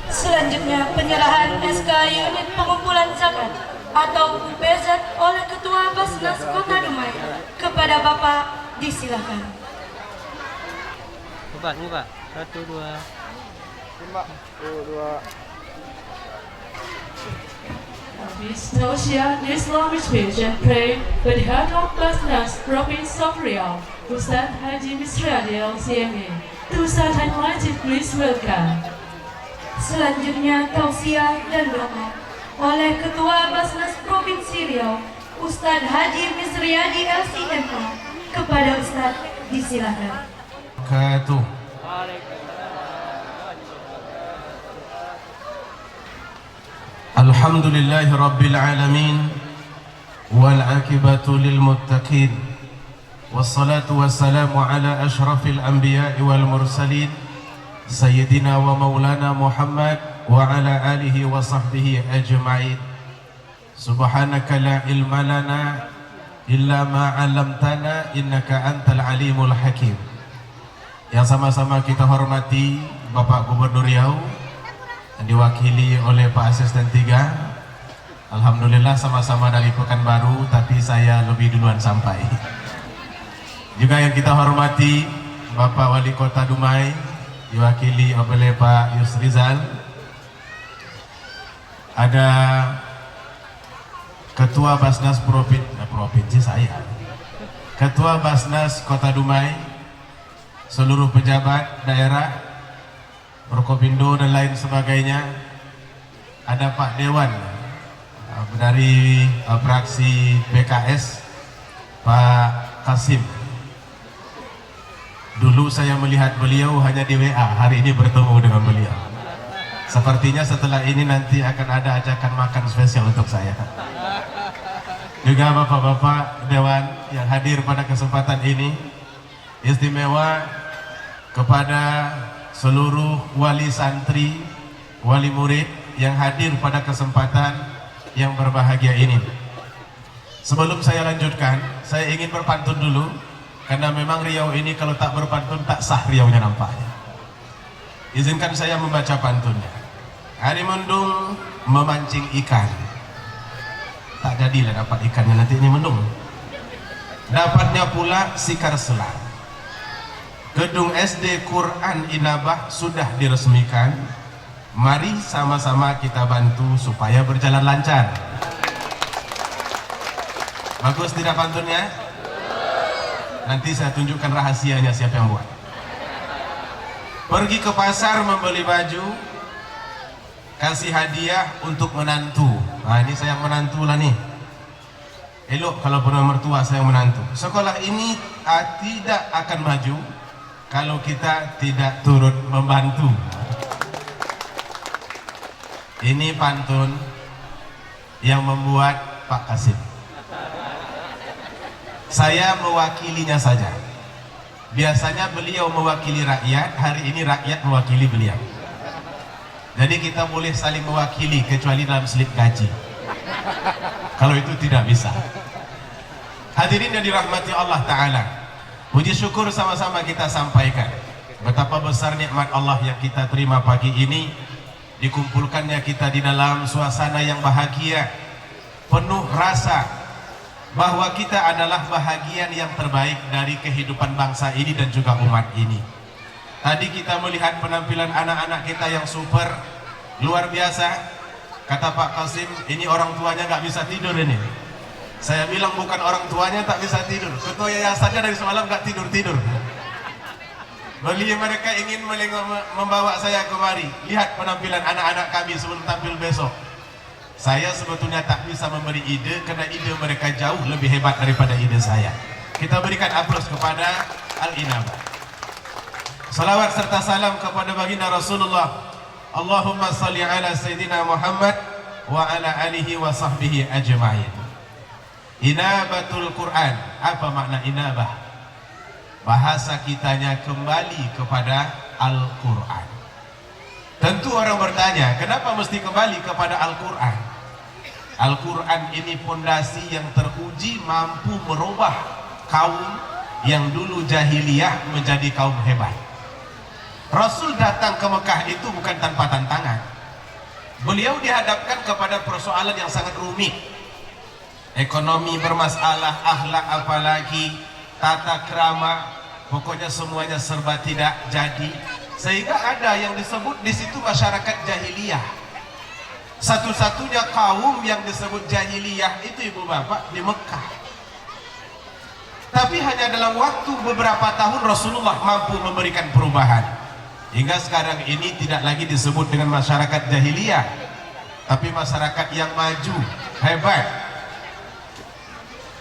Selanjutnya penyerahan SK unit pengumpulan zakat atau UPZ oleh Ketua Basnas Kota Dumai kepada Bapak, disilakan. Buka 1, 2. 5, 2. Please now share the Islamic speech and pray for the heart of Basnas Province of Riau, Ustaz Haji Misradi LCMA. To Ustaz and Majid, please welcome. Selanjutnya tausiah dan doa oleh Ketua Basnas Provinsi Riau, Ustadz Haji Misriyadi LCMA kepada Ustadz, disilakan. Alhamdulillahi Rabbil Alamin wal akibatu lil muttaqin wassalatu wassalamu ala ashrafil anbiya'i wal mursalin Sayyidina wa maulana Muhammad wa ala alihi wa sahbihi ajma'in. Subhanaka la ilma lana illa ma 'allamtana innaka antal alimul hakim. Yang sama-sama kita hormati Bapak Gubernur Riau yang diwakili oleh Pak Asisten 3. Alhamdulillah sama-sama dari Pekanbaru, tapi saya lebih duluan sampai. Juga yang kita hormati Bapak Wali Kota Dumai diwakili oleh Pak Yusrizal. Ada Ketua Basnas Provinsi saya, Ketua Basnas Kota Dumai, seluruh pejabat daerah, Forkopindo dan lain sebagainya. Ada Pak Dewan dari fraksi PKS, Pak Kasim. Dulu saya melihat beliau hanya di WA, hari ini bertemu dengan beliau. Sepertinya setelah ini nanti akan ada ajakan makan spesial untuk saya. Juga bapak-bapak Dewan yang hadir pada kesempatan ini, istimewa kepada seluruh wali santri, wali murid yang hadir pada kesempatan yang berbahagia ini. Sebelum saya lanjutkan, saya ingin berpantun dulu, karena memang Riau ini kalau tak berpantun tak sah Riaunya nampaknya. Izinkan saya membaca pantunnya. Hari mendung memancing ikan, tak jadilah dapat ikannya, nanti ini mendung. Dapatnya pula sikar selang. Gedung SD Quran Inabah sudah diresmikan. Mari sama-sama kita bantu supaya berjalan lancar. Bagus tidak pantunnya? Nanti saya tunjukkan rahasianya siapa yang buat. Pergi ke pasar membeli baju, kasih hadiah untuk menantu. Nah, ini sayang menantu lah nih. Elok kalau pernah mertua sayang menantu. Sekolah ini tidak akan maju kalau kita tidak turut membantu. Ini pantun yang membuat Pak Kasim. Saya mewakilinya saja. Biasanya beliau mewakili rakyat, hari ini rakyat mewakili beliau. Jadi kita boleh saling mewakili kecuali dalam slip gaji. Kalau itu tidak bisa. Hadirin yang dirahmati Allah Ta'ala, puji syukur sama-sama kita sampaikan betapa besar nikmat Allah yang kita terima pagi ini. Dikumpulkannya kita di dalam suasana yang bahagia, penuh rasa bahwa kita adalah bahagian yang terbaik dari kehidupan bangsa ini dan juga umat ini. Tadi kita melihat penampilan anak-anak kita yang super, luar biasa. Kata Pak Kasim, ini orang tuanya nggak bisa tidur ini. Saya bilang bukan orang tuanya tak bisa tidur, ketua yayasannya dari semalam nggak tidur-tidur. Mereka ingin membawa saya kemari. Lihat penampilan anak-anak kami sebelum tampil besok. Saya sebetulnya tak bisa memberi ide karena ide mereka jauh lebih hebat daripada ide saya. Kita berikan aplaus kepada Al-Inabah. Salawat serta salam kepada baginda Rasulullah. Allahumma salli ala Sayyidina Muhammad wa ala alihi wa sahbihi ajma'in. Inabatul Quran. Apa makna inabah? Bahasa kitanya kembali kepada Al-Quran. Tentu orang bertanya, kenapa mesti kembali kepada Al-Quran? Al-Quran ini fondasi yang teruji, mampu merubah kaum yang dulu jahiliyah menjadi kaum hebat. Rasul datang ke Mekah itu bukan tanpa tantangan. Beliau dihadapkan kepada persoalan yang sangat rumit. Ekonomi bermasalah, akhlak apalagi, tata krama, pokoknya semuanya serba tidak jadi. Sehingga ada yang disebut di situ masyarakat jahiliyah. Satu-satunya kaum yang disebut jahiliyah itu ibu bapak di Mekah. Tapi hanya dalam waktu beberapa tahun Rasulullah mampu memberikan perubahan. Hingga sekarang ini tidak lagi disebut dengan masyarakat jahiliyah, tapi masyarakat yang maju, hebat.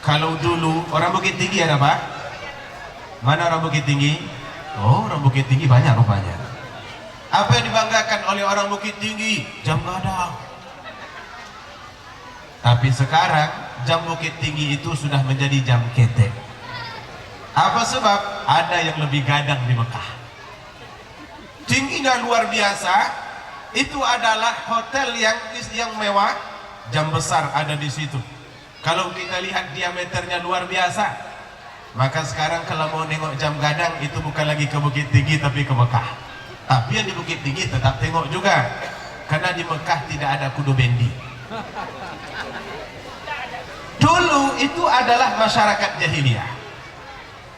Kalau dulu orang Bukit Tinggi ada Pak? Mana orang Bukit Tinggi? Oh, orang Bukit Tinggi banyak rupanya. Apa yang dibanggakan oleh orang Bukit Tinggi? Jam gadang. Tapi sekarang jam Bukit Tinggi itu sudah menjadi jam ketek. Apa sebab? Ada yang lebih gadang di Mekah. Tingginya luar biasa. Itu adalah hotel yang mewah, jam besar ada di situ. Kalau kita lihat diameternya luar biasa, maka sekarang kalau mau nengok jam gadang itu bukan lagi ke Bukit Tinggi tapi ke Mekah. Tapi yang di Bukit Tinggi tetap tengok juga, karena di Mekah tidak ada kudu bendi. Dulu itu adalah masyarakat jahiliyah.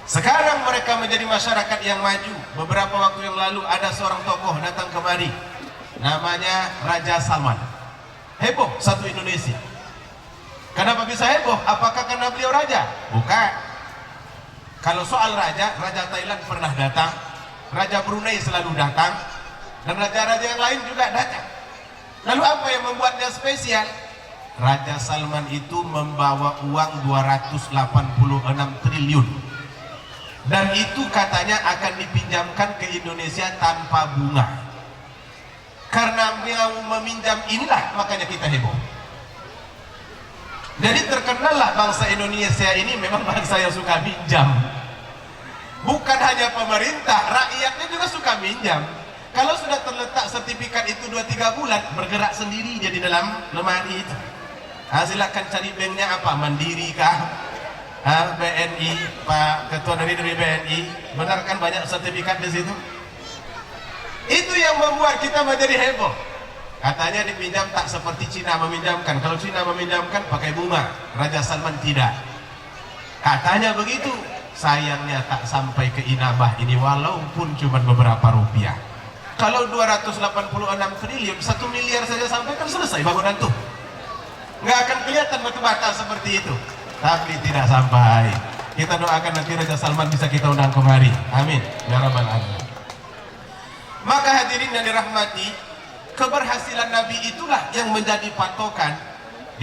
Sekarang mereka menjadi masyarakat yang maju. Beberapa waktu yang lalu ada seorang tokoh datang kemari, namanya Raja Salman. Heboh satu Indonesia. Kenapa bisa heboh? Apakah karena beliau raja? Bukan. Kalau soal raja, Raja Thailand pernah datang, Raja Brunei selalu datang, dan raja-raja yang lain juga datang. Lalu apa yang membuatnya spesial? Raja Salman itu membawa uang 286 triliun. Dan itu katanya akan dipinjamkan ke Indonesia tanpa bunga. Karena mau meminjam inilah makanya kita heboh. Jadi terkenallah bangsa Indonesia ini memang bangsa yang suka minjam. Bukan hanya pemerintah, rakyatnya juga suka minjam. Kalau sudah terletak sertifikat itu 2-3 bulan, bergerak sendiri dia di dalam lemari itu. Silakan cari banknya apa, Mandiri kah? BNI, Pak Ketua dari BNI, benar kan banyak sertifikat di situ? Itu yang membuat kita menjadi heboh. Katanya dipinjam tak seperti Cina meminjamkan. Kalau Cina meminjamkan pakai bunga, Raja Salman tidak. Katanya begitu. Sayangnya tak sampai ke Inabah ini walaupun cuma beberapa rupiah. Kalau 286 triliun, 1 miliar saja sampai kan selesai bangunan tuh. Nggak akan kelihatan batu bata seperti itu. Tapi tidak sampai. Kita doakan nanti Raja Salman bisa kita undang kemari. Amin ya rabbal alamin. Maka hadirin yang dirahmati, keberhasilan Nabi itulah yang menjadi patokan.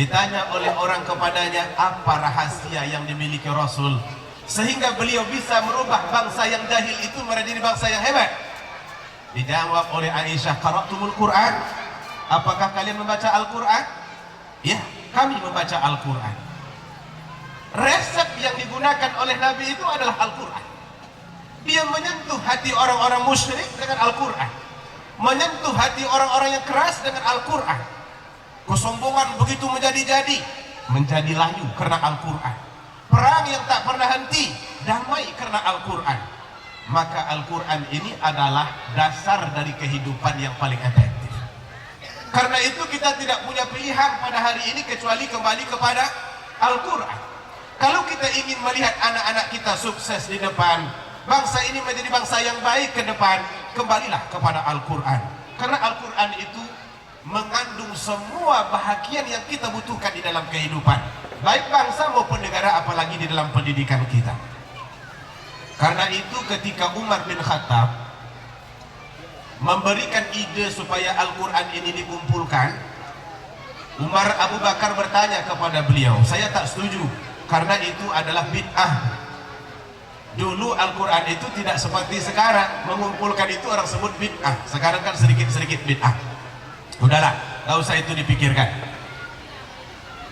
Ditanya oleh orang kepadanya, apa rahasia yang dimiliki Rasul sehingga beliau bisa merubah bangsa yang jahil itu menjadi bangsa yang hebat? Dijawab oleh Aisyah, qara'tumul Quran? Apakah kalian membaca Al-Quran? Ya, kami membaca Al-Quran. Resep yang digunakan oleh Nabi itu adalah Al-Quran. Dia menyentuh hati orang-orang musyrik dengan Al-Quran, menyentuh hati orang-orang yang keras dengan Al-Quran. Kesombongan begitu menjadi-jadi, menjadi layu karena Al-Quran. Perang yang tak pernah henti, damai karena Al-Quran. Maka Al-Quran ini adalah dasar dari kehidupan yang paling efektif. Karena itu kita tidak punya pilihan pada hari ini kecuali kembali kepada Al-Quran. Kalau kita ingin melihat anak-anak kita sukses di depan, bangsa ini menjadi bangsa yang baik ke depan, kembalilah kepada Al-Quran. Karena Al-Quran itu mengandung semua bahagian yang kita butuhkan di dalam kehidupan, baik bangsa maupun negara, apalagi di dalam pendidikan kita. Karena itu ketika Umar bin Khattab memberikan ide supaya Al-Quran ini dikumpulkan, Umar Abu Bakar bertanya kepada beliau, saya tak setuju, karena itu adalah bid'ah. Dulu Al-Quran itu tidak seperti sekarang, mengumpulkan itu orang sebut bid'ah. Sekarang kan sedikit-sedikit bid'ah. Udahlah, gak usah itu dipikirkan.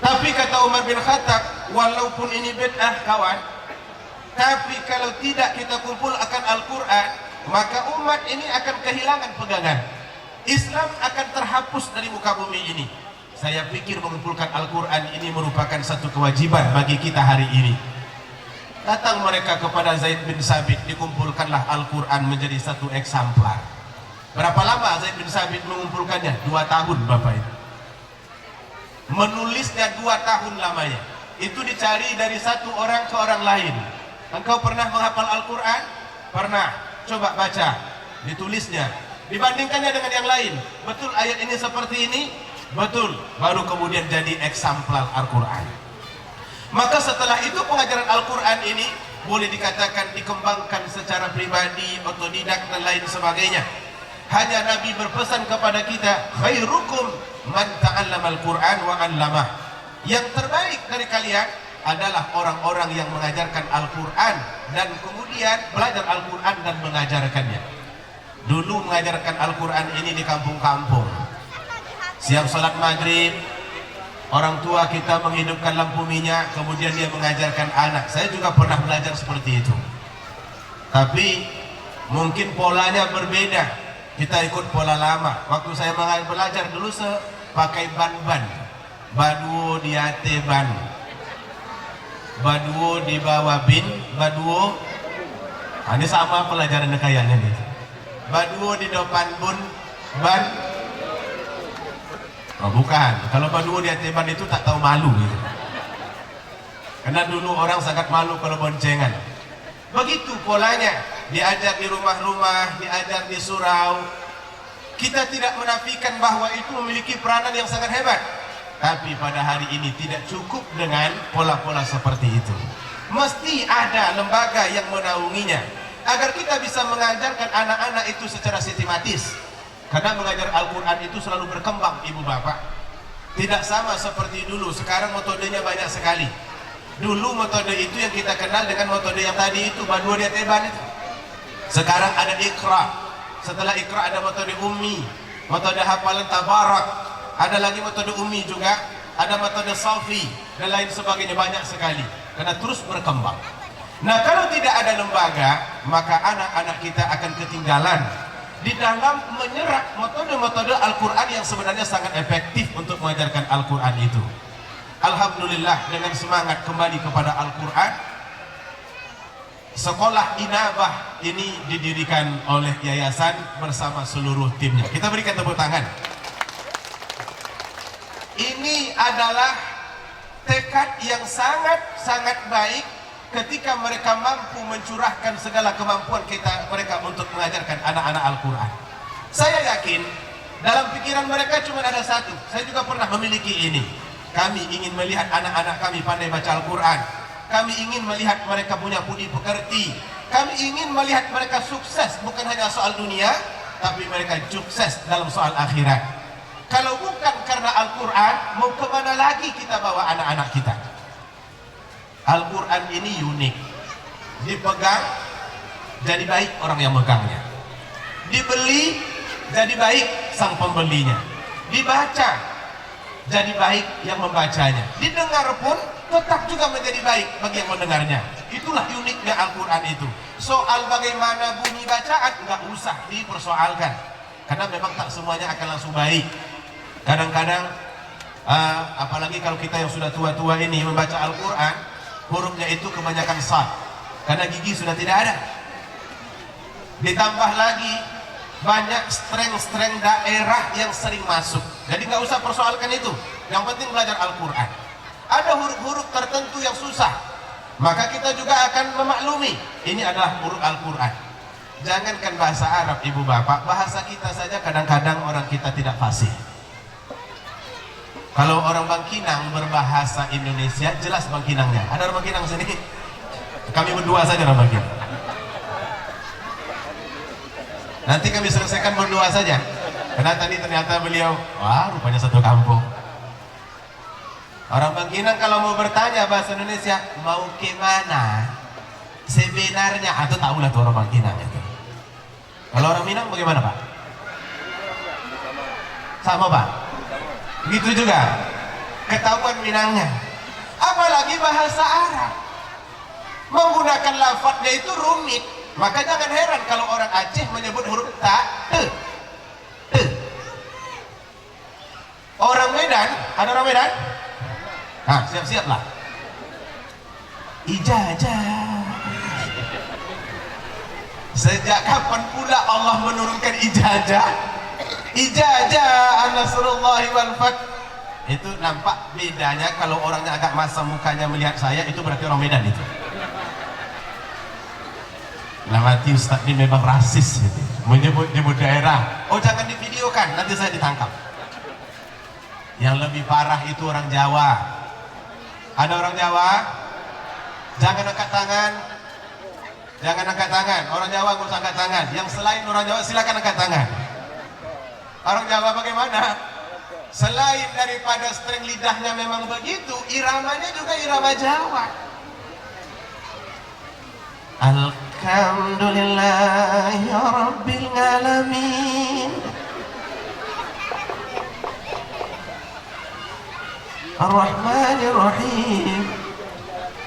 Tapi kata Umar bin Khattab, walaupun ini bid'ah kawan, tapi kalau tidak kita kumpul akan Al-Quran, maka umat ini akan kehilangan pegangan. Islam akan terhapus dari muka bumi ini. Saya pikir mengumpulkan Al-Quran ini merupakan satu kewajiban bagi kita hari ini. Datang mereka kepada Zaid bin Sabit, dikumpulkanlah Al-Quran menjadi satu eksemplar. Berapa lama Zaid bin Sabit mengumpulkannya? 2 tahun Bapak itu. Menulisnya 2 tahun lamanya. Itu dicari dari satu orang ke orang lain. Engkau pernah menghafal Al-Quran? Pernah. Coba baca. Ditulisnya. Dibandingkannya dengan yang lain. Betul ayat ini seperti ini? Betul. Baru kemudian jadi eksemplar Al-Quran. Maka setelah itu pengajaran Al-Quran ini boleh dikatakan dikembangkan secara pribadi, otodidak dan lain sebagainya. Hanya Nabi berpesan kepada kita, khairukum man ta'allama al-Quran wa 'allamah. Yang terbaik dari kalian adalah orang-orang yang mengajarkan Al-Quran dan kemudian belajar Al-Quran dan mengajarkannya. Dulu mengajarkan Al-Quran ini di kampung-kampung. Siang salat maghrib, orang tua kita menghidupkan lampu minyak, kemudian dia mengajarkan anak. Saya juga pernah belajar seperti itu. Tapi mungkin polanya berbeda. Kita ikut pola lama. Waktu saya belajar dulu pakai ban-ban. Baduo di ate ban. Baduo di bawah bin. Baduo. Ini sama pelajaran kayaknya nih. Baduo di depan bun. Ban. Oh bukan. Kalau baduo di ate ban itu tak tahu malu gitu. Karena dulu orang sangat malu kalau boncengan. Begitu polanya. Diajar di rumah-rumah, diajar di surau. Kita tidak menafikan bahwa itu memiliki peranan yang sangat hebat. Tapi pada hari ini tidak cukup dengan pola-pola seperti itu. Mesti ada lembaga yang menaunginya agar kita bisa mengajarkan anak-anak itu secara sistematis. Karena mengajar Al-Quran itu selalu berkembang, ibu bapak. Tidak sama seperti dulu. Sekarang metodenya banyak sekali. Dulu metode itu yang kita kenal dengan metode yang tadi itu, Baduo di Ateban itu. Sekarang ada Iqra. Setelah Iqra ada metode ummi, metode hafalan tabarak. Ada lagi metode ummi juga, ada metode safi dan lain sebagainya, banyak sekali. Karena terus berkembang. Nah, kalau tidak ada lembaga, maka anak-anak kita akan ketinggalan di dalam menyerap metode-metode Al-Quran yang sebenarnya sangat efektif untuk mengajarkan Al-Quran itu. Alhamdulillah, dengan semangat kembali kepada Al-Quran, Sekolah Inabah ini didirikan oleh yayasan bersama seluruh timnya. Kita berikan tepuk tangan. Ini adalah tekad yang sangat baik ketika mereka mampu mencurahkan segala kemampuan mereka untuk mengajarkan anak-anak Al-Quran. Saya yakin dalam pikiran mereka cuma ada satu. Saya juga pernah memiliki ini. Kami ingin melihat anak-anak kami pandai baca Al-Quran. Kami ingin melihat mereka punya budi pekerti. Kami ingin melihat mereka sukses, bukan hanya soal dunia, tapi mereka sukses dalam soal akhirat. Kalau bukan karena Al-Quran, mau kemana lagi kita bawa anak-anak kita? Al-Quran ini unik. Dipegang, jadi baik orang yang megangnya. Dibeli, jadi baik sang pembelinya. Dibaca, jadi baik yang membacanya. Didengar pun tetap juga menjadi baik bagi yang mendengarnya. Itulah uniknya Al-Quran itu. Soal bagaimana bunyi bacaan nggak usah dipersoalkan, karena memang tak semuanya akan langsung baik. Kadang-kadang apalagi kalau kita yang sudah tua-tua ini membaca Al-Quran, hurufnya itu kebanyakan sad, karena gigi sudah tidak ada. Ditambah lagi banyak streng-streng daerah yang sering masuk. Jadi nggak usah persoalkan itu. Yang penting belajar Al-Quran. Ada huruf-huruf tertentu yang susah, maka kita juga akan memaklumi ini adalah huruf Al-Quran. Jangankan bahasa Arab, ibu bapak, bahasa kita saja kadang-kadang orang kita tidak fasih. Kalau orang Bangkinang berbahasa Indonesia, jelas Bangkinangnya. Ada orang Bangkinang sini? Kami berdua saja orang Bangkinang. Nanti kami selesaikan berdua saja. Karena tadi ternyata beliau, wah rupanya satu kampung. Orang Bangkinang kalau mau bertanya bahasa Indonesia, mau ke mana? Sebenarnya, atau tahulah tuh orang Bangkinang itu. Kalau orang Minang bagaimana Pak? Sama Pak? Gitu juga. Ketahuan Minangnya. Apalagi bahasa Arab. Menggunakan lafadznya itu rumit. Maka jangan heran kalau orang Aceh menyebut huruf ta, te. Orang Medan, ada orang Medan? Nah, siap-siap lah. Ijazah. Sejak kapan pula Allah menurunkan ijazah? Ijazah an-nasrullahi wal fath. Itu nampak bedanya kalau orangnya agak masam mukanya melihat saya, itu berarti orang Medan itu. Lah mati Ustaz ini memang rasis gitu. Menyebut-nyebut daerah. Oh jangan divideokan, nanti saya ditangkap. Yang lebih parah itu orang Jawa. Ada orang Jawa? Jangan angkat tangan. Jangan angkat tangan. Orang Jawa nggak usah angkat tangan. Yang selain orang Jawa silakan angkat tangan. Orang Jawa bagaimana? Selain daripada streng lidahnya memang begitu, iramanya juga irama Jawa. Alhamdulillah ya Rabbil Alamin. Ar-Rahmanir Rahim.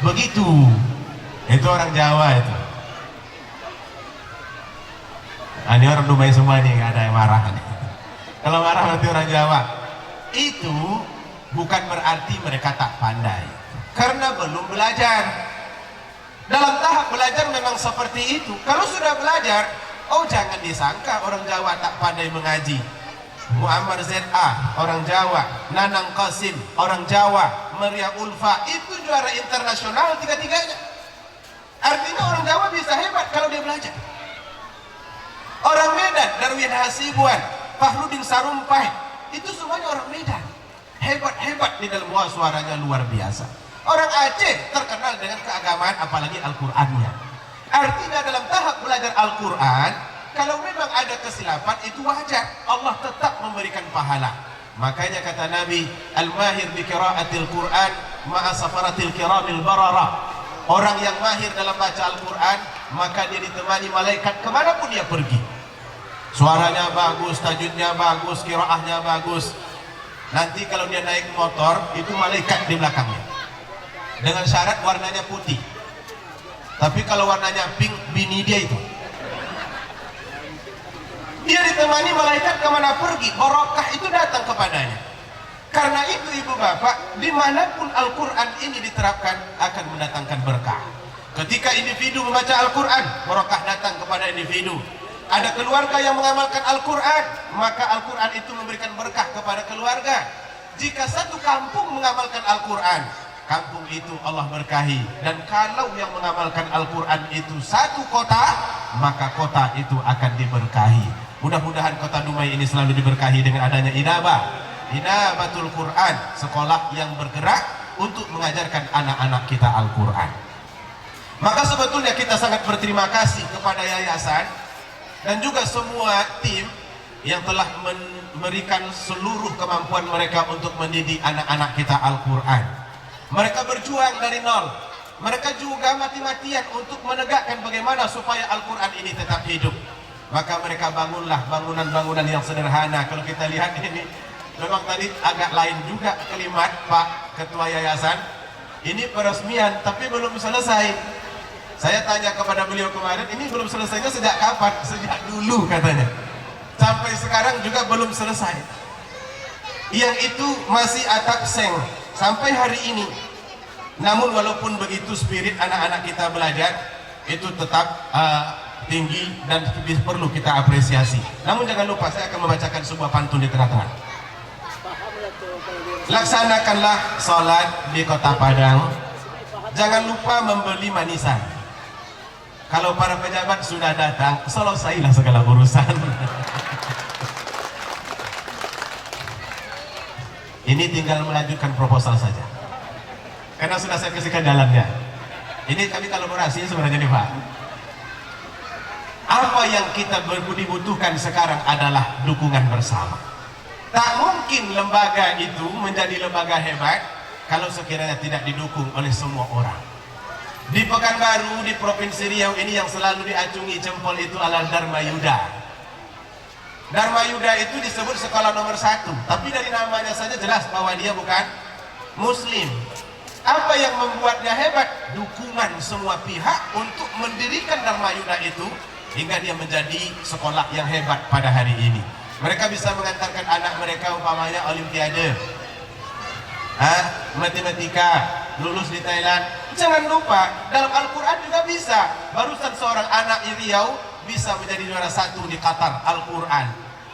Begitu. Itu orang Jawa itu. Ini orang Dumai semua nih, nggak ada yang marah nih. Kalau marah berarti orang Jawa. Itu bukan berarti mereka tak pandai, karena belum belajar. Dalam tahap belajar memang seperti itu. Kalau sudah belajar, oh jangan disangka orang Jawa tak pandai mengaji. Muammar Z.A. orang Jawa, Nanang Qasim orang Jawa, Maria Ulfa itu juara internasional tiga-tiganya. Artinya orang Jawa bisa hebat kalau dia belajar. Orang Medan, Darwin Hasibuan, Fahrudin Sarumpait, itu semuanya orang Medan. Hebat-hebat di dalam suaranya luar biasa. Orang Aceh terkenal dengan keagamaan, apalagi Al-Qur'annya. Artinya dalam tahap belajar Al-Qur'an, kalau memang ada kesilapan itu wajar, Allah tetap memberikan pahala. Makanya kata Nabi, al-mahir bi qiraatil Qur'an ma'a safaratil kiramil barara. Orang yang mahir dalam baca Al-Qur'an, maka dia ditemani malaikat kemanapun dia pergi. Suaranya bagus, tajwidnya bagus, qiraahnya bagus. Nanti kalau dia naik motor, itu malaikat di belakangnya. Dengan syarat warnanya putih. Tapi kalau warnanya pink, bini dia itu. Dia ditemani malaikat kemana pergi, barokah itu datang kepadanya. Karena itu ibu bapak, dimanapun Al-Quran ini diterapkan akan mendatangkan berkah. Ketika individu membaca Al-Quran, barokah datang kepada individu. Ada keluarga yang mengamalkan Al-Quran, maka Al-Quran itu memberikan berkah kepada keluarga. Jika satu kampung mengamalkan Al-Quran, kampung itu Allah berkahi. Dan kalau yang mengamalkan Al-Quran itu satu kota, maka kota itu akan diberkahi. Mudah-mudahan kota Dumai ini selalu diberkahi dengan adanya Inabatul Quran, sekolah yang bergerak untuk mengajarkan anak-anak kita Al-Quran. Maka sebetulnya kita sangat berterima kasih kepada yayasan dan juga semua tim yang telah memberikan seluruh kemampuan mereka untuk mendidik anak-anak kita Al-Quran. Mereka berjuang dari nol. Mereka juga mati-matian untuk menegakkan bagaimana supaya Al-Quran ini tetap hidup. Maka mereka bangunlah bangunan-bangunan yang sederhana. Kalau kita lihat ini, memang tadi agak lain juga kalimat Pak Ketua Yayasan. Ini peresmian, tapi belum selesai. Saya tanya kepada beliau kemarin, ini belum selesainya sejak kapan? Sejak dulu katanya. Sampai sekarang juga belum selesai. Yang itu masih atap seng sampai hari ini. Namun walaupun begitu spirit anak-anak kita belajar itu tetap tinggi dan perlu kita apresiasi. Namun jangan lupa saya akan membacakan sebuah pantun di tengah-tengah. Laksanakanlah sholat di kota Padang. Jangan lupa membeli manisan. Kalau para pejabat sudah datang, selesailah segala urusan. Ini tinggal melanjutkan proposal saja. Karena sudah saya kasihkan jalannya. Ini kami kolaborasi sebenarnya nih Pak. Apa yang kita dibutuhkan sekarang adalah dukungan bersama. Tak mungkin lembaga itu menjadi lembaga hebat kalau sekiranya tidak didukung oleh semua orang. Di Pekanbaru, di Provinsi Riau ini yang selalu diacungi jempol itu adalah Dharma Yuda. Dharma Yuda itu disebut sekolah nomor 1, tapi dari namanya saja jelas bahwa dia bukan Muslim. Apa yang membuatnya hebat? Dukungan semua pihak untuk mendirikan Dharma Yuda itu hingga dia menjadi sekolah yang hebat pada hari ini. Mereka bisa mengantarkan anak mereka umpamanya Olimpiade, matematika, lulus di Thailand. Jangan lupa dalam Al-Quran juga bisa. Barusan seorang anak di Riau bisa menjadi juara 1 di Qatar Al-Quran.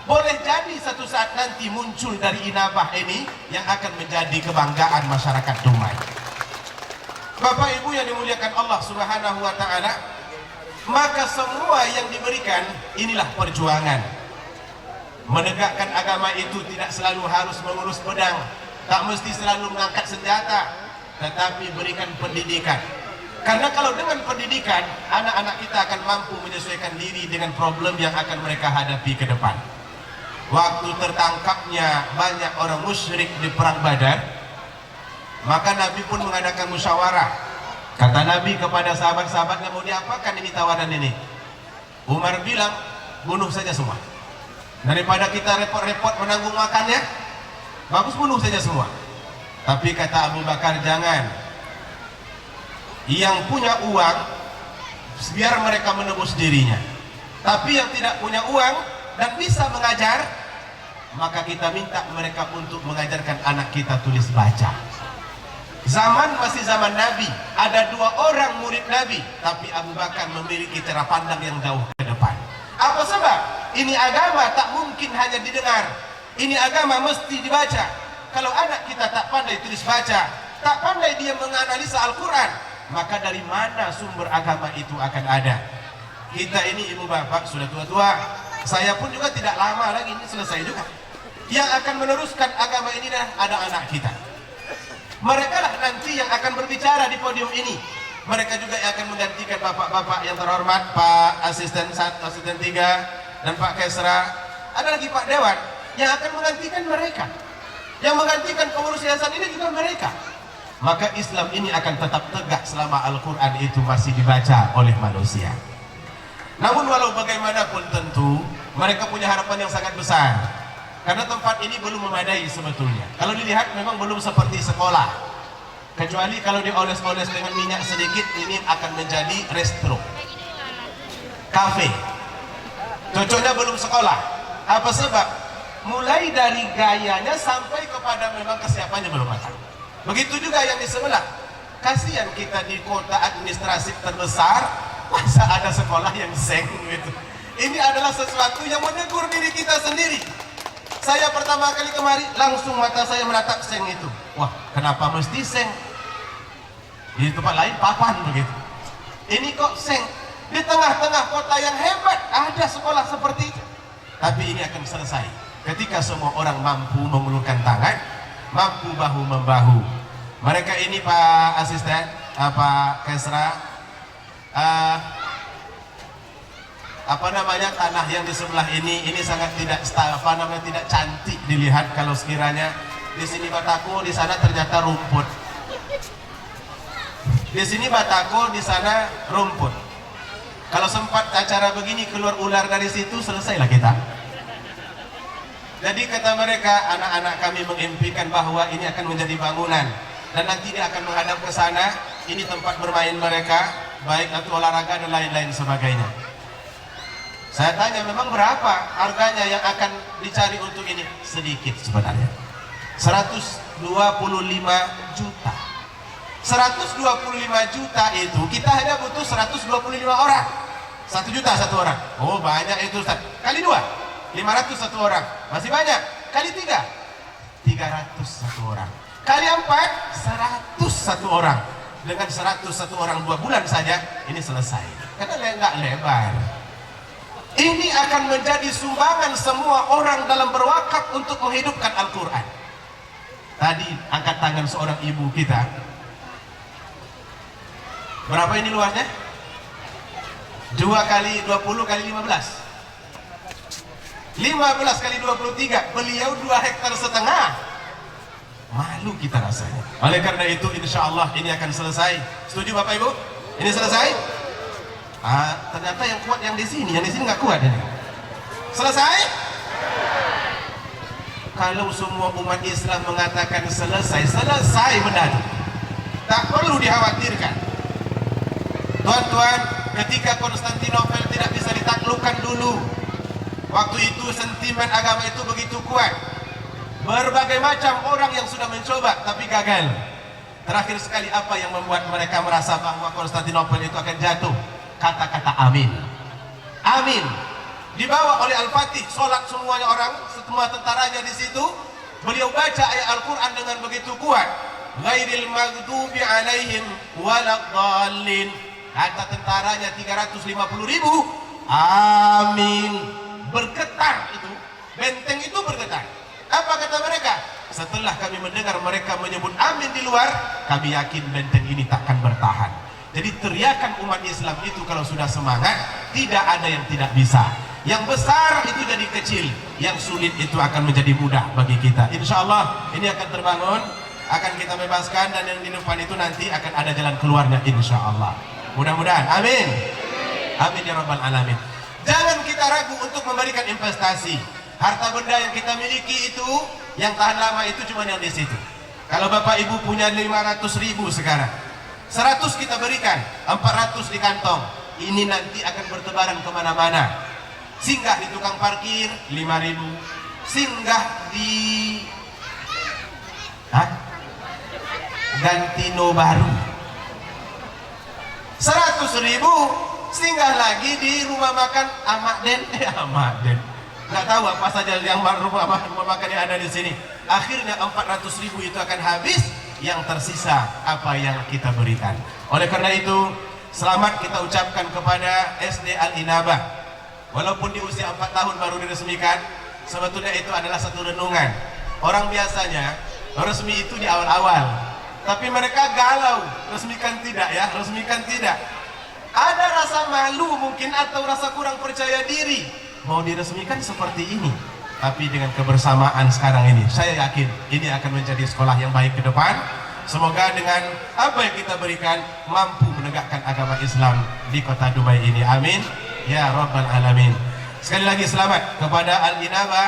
Boleh jadi satu saat nanti muncul dari Inabah ini yang akan menjadi kebanggaan masyarakat Dumai. Bapak Ibu yang dimuliakan Allah Subhanahu wa Ta'ala, maka semua yang diberikan inilah perjuangan. Menegakkan agama itu tidak selalu harus mengurus pedang, tak mesti selalu mengangkat senjata, tetapi berikan pendidikan. Karena kalau dengan pendidikan, anak-anak kita akan mampu menyesuaikan diri dengan problem yang akan mereka hadapi ke depan. Waktu tertangkapnya banyak orang musyrik di perang Badar, maka Nabi pun mengadakan musyawarah. Kata Nabi kepada sahabat-sahabatnya, mau diapakan ini tawaran ini? Umar bilang, bunuh saja semua. Daripada kita repot-repot menanggung makannya, bagus bunuh saja semua. Tapi kata Abu Bakar, jangan. Yang punya uang, biar mereka menebus dirinya. Tapi yang tidak punya uang dan bisa mengajar, maka kita minta mereka untuk mengajarkan anak kita tulis baca. Zaman masih zaman Nabi, ada 2 orang murid Nabi, tapi Abu Bakar memiliki cara pandang yang jauh ke depan. Apa sebab? Ini agama tak mungkin hanya didengar, ini agama mesti dibaca. Kalau anak kita tak pandai tulis baca, tak pandai dia menganalisa Al-Quran, maka dari mana sumber agama itu akan ada? Kita ini ibu bapak sudah tua-tua, saya pun juga tidak lama lagi ini selesai juga. Yang akan meneruskan agama ini ada anak kita. Mereka lah nanti yang akan berbicara di podium ini. Mereka juga yang akan menggantikan bapak-bapak yang terhormat, Pak Asisten 1, Asisten 3, dan Pak Kesra. Ada lagi Pak Dewan yang akan menggantikan mereka. Yang menggantikan pengurus yayasan ini juga mereka. Maka Islam ini akan tetap tegak selama Al-Quran itu masih dibaca oleh manusia. Namun walau bagaimanapun tentu mereka punya harapan yang sangat besar, karena tempat ini belum memadai sebetulnya. Kalau dilihat memang belum seperti sekolah, kecuali kalau dioles-oles dengan minyak sedikit, ini akan menjadi resto, kafe. Cocoknya belum sekolah. Apa sebab? Mulai dari gayanya sampai kepada memang kesiapannya belum matang. Begitu juga yang di sebelah. Kasihan kita di kota administrasi terbesar, masa ada sekolah yang seng gitu. Ini adalah sesuatu yang menegur diri kita sendiri. Saya pertama kali kemari, langsung mata saya menatap seng itu. Wah, kenapa mesti seng? Di tempat lain papan begitu. Ini kok seng? Di tengah-tengah kota yang hebat ada sekolah seperti itu. Tapi ini akan selesai ketika semua orang mampu mengulurkan tangan, mampu bahu-membahu. Mereka ini Pak Asisten, Pak Kesra, tanah yang di sebelah ini sangat tidak tidak cantik dilihat kalau sekiranya di sini batako, di sana ternyata rumput. Di sini batako, di sana rumput. Kalau sempat acara begini keluar ular dari situ, selesailah kita. Jadi kata mereka, anak-anak kami mengimpikan bahwa ini akan menjadi bangunan dan nanti dia akan menghadap ke sana. Ini tempat bermain mereka, baik atau olahraga dan lain-lain sebagainya. Saya tanya, memang berapa harganya yang akan dicari untuk ini? Sedikit sebenarnya, 125 juta. 125 juta itu kita hanya butuh 125 orang. 1 juta satu orang. Oh banyak itu Ustaz. Kali 2, 500 satu orang. Masih banyak. Kali 3, 300 satu orang. Kali 4, 100 satu orang. Dengan 100 satu orang 2 bulan saja ini selesai. Karena nggak lebar. Ini akan menjadi sumbangan semua orang dalam berwakaf untuk menghidupkan Al-Quran. Tadi angkat tangan seorang ibu kita. Berapa ini luasnya? 2 kali 20 kali 15. 15 kali 23. Beliau 2,5 hektar. Malu kita rasanya. Oleh karena itu insya Allah ini akan selesai. Setuju Bapak Ibu? Ini selesai? Ternyata yang kuat yang di sini nggak kuat ini. Selesai? Kalau semua umat Islam mengatakan selesai benar. Tak perlu dikhawatirkan. Tuan-tuan, ketika Konstantinopel tidak bisa ditaklukkan dulu, waktu itu sentimen agama itu begitu kuat. Berbagai macam orang yang sudah mencoba tapi gagal. Terakhir sekali apa yang membuat mereka merasa bahwa Konstantinopel itu akan jatuh? Kata-kata amin. Amin. Dibawa oleh Al-Fatih, sholat semuanya orang, semua tentaranya di situ. Beliau baca ayat Al-Quran dengan begitu kuat. Ghairil maghdubi alaihim waladdallin. Kata tentaranya 350.000. Amin. Bergetar itu, benteng itu bergetar. Apa kata mereka? Setelah kami mendengar mereka menyebut amin di luar, kami yakin benteng ini takkan bertahan. Jadi teriakan umat Islam itu kalau sudah semangat, tidak ada yang tidak bisa. Yang besar itu jadi kecil, yang sulit itu akan menjadi mudah bagi kita. Insya Allah ini akan terbangun, akan kita bebaskan, dan yang di depan itu nanti akan ada jalan keluarnya insya Allah. Mudah-mudahan, amin. Amin ya rabbal alamin. Jangan kita ragu untuk memberikan investasi. Harta benda yang kita miliki itu, yang tahan lama itu cuma yang di situ. Kalau bapak ibu punya 500.000 sekarang, 100 kita berikan, 400 di kantong. Ini nanti akan bertebaran kemana-mana. Singgah di tukang parkir 5.000, singgah di Gantino Baru 100.000, singgah lagi di rumah makan Ahmad Den. Nggak tahu apa saja yang rumah makan yang ada di sini. Akhirnya 400.000 itu akan habis, yang tersisa apa yang kita berikan. Oleh karena itu, selamat kita ucapkan kepada SD Al-Inabah. Walaupun di usia 4 tahun baru diresmikan, sebetulnya itu adalah satu renungan. Orang biasanya resmi itu di awal-awal, tapi mereka galau, resmikan tidak ya, resmikan tidak. Ada rasa malu mungkin atau rasa kurang percaya diri. Mau diresmikan seperti ini, tapi dengan kebersamaan sekarang ini, saya yakin ini akan menjadi sekolah yang baik ke depan. Semoga dengan apa yang kita berikan mampu menegakkan agama Islam di kota Dumai ini. Amin ya rabbal alamin. Sekali lagi selamat kepada Al-Inabah,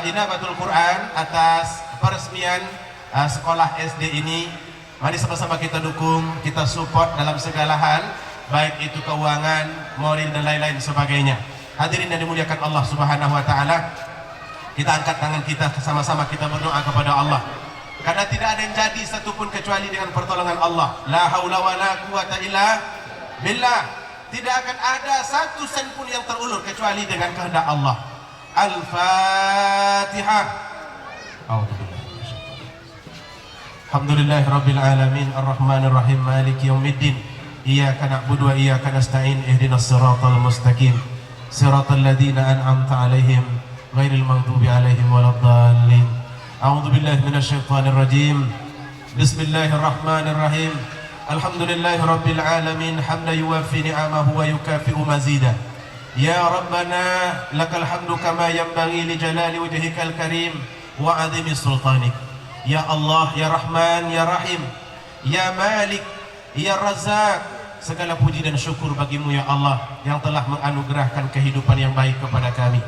Inabatul Quran atas peresmian sekolah SD ini. Mari sama-sama kita dukung, kita support dalam segala hal, baik itu keuangan, moral dan lain-lain sebagainya. Hadirin yang dimuliakan Allah Subhanahu wa taala, kita angkat tangan kita sama-sama, kita berdoa kepada Allah. Karena tidak ada yang jadi satupun kecuali dengan pertolongan Allah. La haula wa la quwata illa billah. Tidak akan ada satu sen pun yang terulur kecuali dengan kehendak Allah. Al-Fatihah. Alhamdulillahirabbil alamin, arrahmanir rahim, maliki yaumiddin. Iyyaka na'budu wa iyyaka nasta'in, ihdinas siratal mustaqim, siratal ladzina an'amta 'alaihim ghairil maghdubi 'alaihim waladdallin. A'udzu billahi minasyaitonir rajim. Bismillahirrahmanirrahim. Alhamdulillahi rabbil alamin, hamdan yuwaffi ni'amahu wa yukafi'u mazidah. Ya Rabbana lakal hamdu kama yanbaghi li jalali wajhikal karim wa 'azimi sultanik. Ya Allah, ya Rahman, ya Rahim, ya Malik, ya Razzaq, segala puji dan syukur bagimu ya Allah yang telah menganugerahkan kehidupan yang baik kepada kami,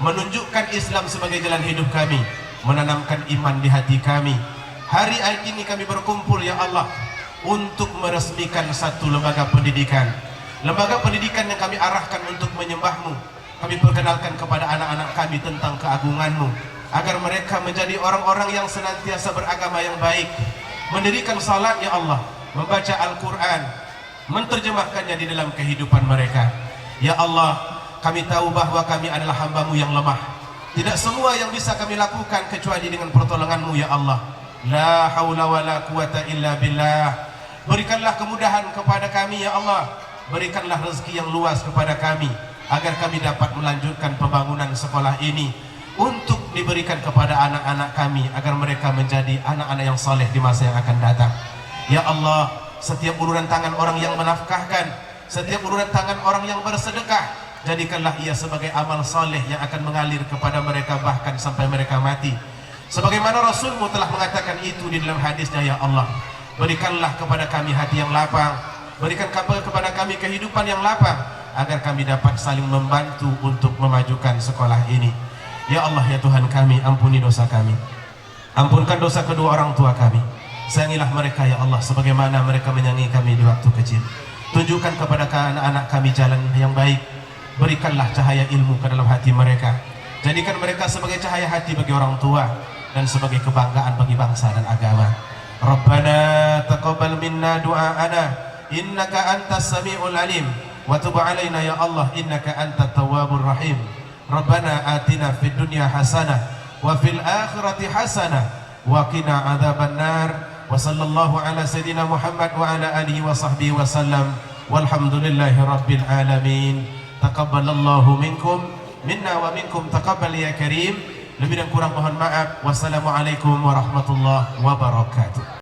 menunjukkan Islam sebagai jalan hidup kami, menanamkan iman di hati kami. Hari ini kami berkumpul ya Allah untuk meresmikan satu lembaga pendidikan yang kami arahkan untuk menyembah-Mu. Kami perkenalkan kepada anak-anak kami tentang keagungan-Mu, agar mereka menjadi orang-orang yang senantiasa beragama yang baik, mendirikan salat ya Allah, membaca Al-Quran, menerjemahkannya di dalam kehidupan mereka. Ya Allah, kami tahu bahwa kami adalah hamba-Mu yang lemah. Tidak semua yang bisa kami lakukan kecuali dengan pertolongan-Mu ya Allah. La haula wa la quwata illa billah. Berikanlah kemudahan kepada kami ya Allah, berikanlah rezeki yang luas kepada kami, agar kami dapat melanjutkan pembangunan sekolah ini untuk diberikan kepada anak-anak kami, agar mereka menjadi anak-anak yang saleh di masa yang akan datang. Ya Allah, setiap uluran tangan orang yang menafkahkan, setiap uluran tangan orang yang bersedekah, jadikanlah ia sebagai amal saleh yang akan mengalir kepada mereka bahkan sampai mereka mati. Sebagaimana Rasul-Mu telah mengatakan itu di dalam hadisnya ya Allah. Berikanlah kepada kami hati yang lapang, berikan kepada kami kehidupan yang lapang, agar kami dapat saling membantu untuk memajukan sekolah ini. Ya Allah ya Tuhan kami, ampuni dosa kami, ampunkan dosa kedua orang tua kami. Sayangilah mereka ya Allah sebagaimana mereka menyayangi kami di waktu kecil. Tunjukkan kepada anak-anak kami jalan yang baik. Berikanlah cahaya ilmu ke dalam hati mereka. Jadikan mereka sebagai cahaya hati bagi orang tua dan sebagai kebanggaan bagi bangsa dan agama. Rabbana taqabbal minna du'aana innaka antas sami'ul alim. wa tub alaina ya Allah innaka antat tawwabur rahim. Rabbana atina fid dunya hasanah wa fil akhirati hasanah wa qina adzabannar. Wa sallallahu ala sayyidina Muhammad wa ala alihi wa sahbihi wa sallam. Walhamdulillahi rabbil alamin. Taqabbalallahu minkum minna wa minkum taqabbal ya karim. Lebih dan kurang mohon maaf. Wassalamualaikum warahmatullahi wabarakatuh.